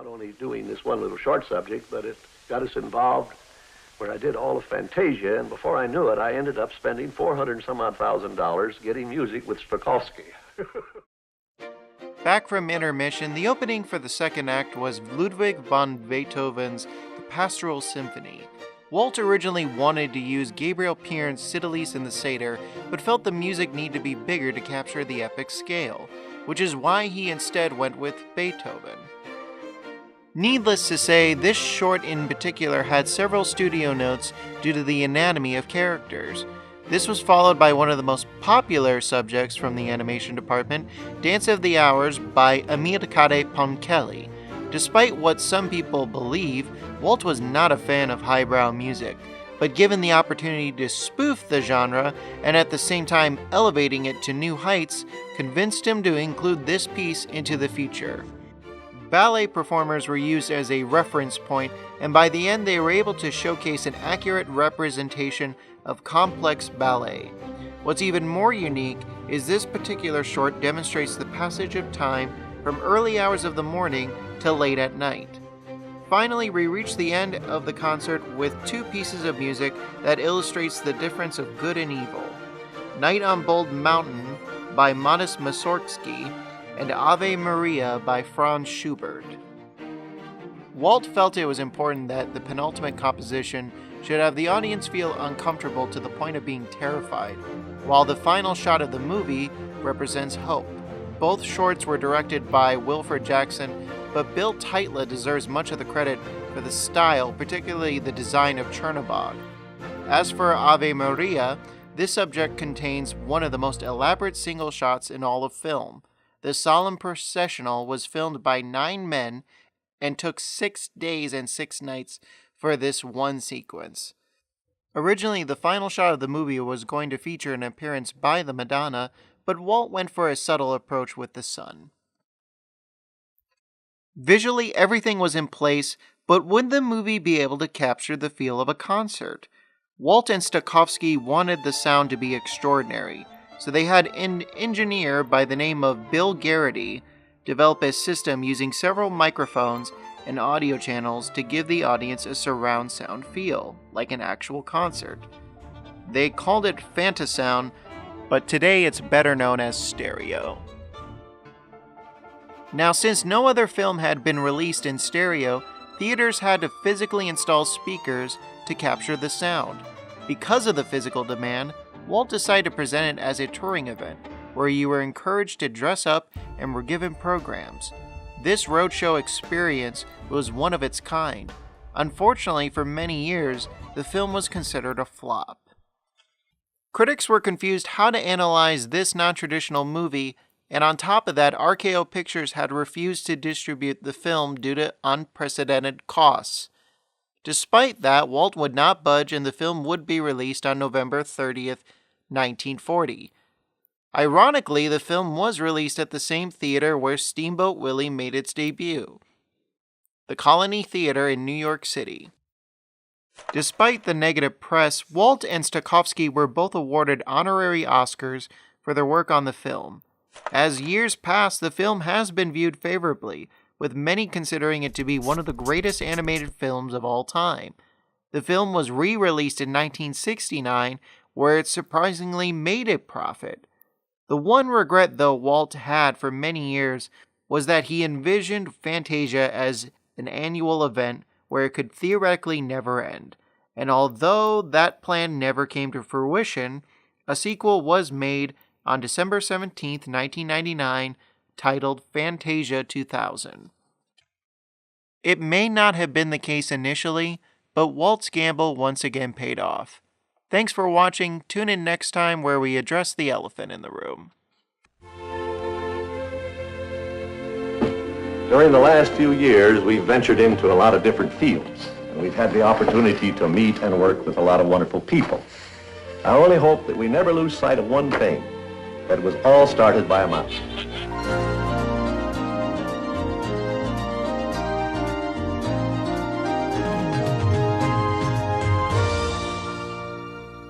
not only doing this one little short subject, but it got us involved where I did all of Fantasia, and before I knew it, I ended up spending $400 and some odd thousand getting music with Stokowski. Back from intermission, the opening for the second act was Ludwig van Beethoven's The Pastoral Symphony. Walt originally wanted to use Gabriel Piern's Cydalise and the Satyr, but felt the music needed to be bigger to capture the epic scale, which is why he instead went with Beethoven. Needless to say, this short in particular had several studio notes due to the anatomy of characters. This was followed by one of the most popular subjects from the animation department, Dance of the Hours by Amilcare Ponchielli. Despite what some people believe, Walt was not a fan of highbrow music, but given the opportunity to spoof the genre and at the same time elevating it to new heights, convinced him to include this piece into the feature. Ballet performers were used as a reference point, and by the end they were able to showcase an accurate representation of complex ballet. What's even more unique is this particular short demonstrates the passage of time from early hours of the morning till late at night. Finally, we reach the end of the concert with two pieces of music that illustrates the difference of good and evil. Night on Bold Mountain by Modest Mussorgsky and Ave Maria by Franz Schubert. Walt felt it was important that the penultimate composition should have the audience feel uncomfortable to the point of being terrified, while the final shot of the movie represents hope. Both shorts were directed by Wilfred Jackson, but Bill Teitla deserves much of the credit for the style, particularly the design of Chernobog. As for Ave Maria, this subject contains one of the most elaborate single shots in all of film. The solemn processional was filmed by 9 men and took 6 days and 6 nights for this one sequence. Originally, the final shot of the movie was going to feature an appearance by the Madonna, but Walt went for a subtle approach with the sun. Visually, everything was in place, but would the movie be able to capture the feel of a concert? Walt and Stokowski wanted the sound to be extraordinary, so they had an engineer by the name of Bill Garrity develop a system using several microphones and audio channels to give the audience a surround sound feel, like an actual concert. They called it Fantasound, but today it's better known as stereo. Now, since no other film had been released in stereo, theaters had to physically install speakers to capture the sound. Because of the physical demand, Walt decided to present it as a touring event, where you were encouraged to dress up and were given programs. This roadshow experience was one of its kind. Unfortunately, for many years, the film was considered a flop. Critics were confused how to analyze this non-traditional movie, and on top of that, RKO Pictures had refused to distribute the film due to unprecedented costs. Despite that, Walt would not budge and the film would be released on November 30th, 1940. Ironically, the film was released at the same theater where Steamboat Willie made its debut, the Colony Theater in New York City. Despite the negative press, Walt and Stokowski were both awarded honorary Oscars for their work on the film. As years pass, the film has been viewed favorably, with many considering it to be one of the greatest animated films of all time. The film was re-released in 1969, where it surprisingly made a profit. The one regret, though, Walt had for many years was that he envisioned Fantasia as an annual event where it could theoretically never end. And although that plan never came to fruition, a sequel was made on December 17, 1999, titled Fantasia 2000. It may not have been the case initially, but Walt's gamble once again paid off. Thanks for watching. Tune in next time where we address the elephant in the room. During the last few years, we've ventured into a lot of different fields, and we've had the opportunity to meet and work with a lot of wonderful people. I only hope that we never lose sight of one thing, that it was all started by a mouse.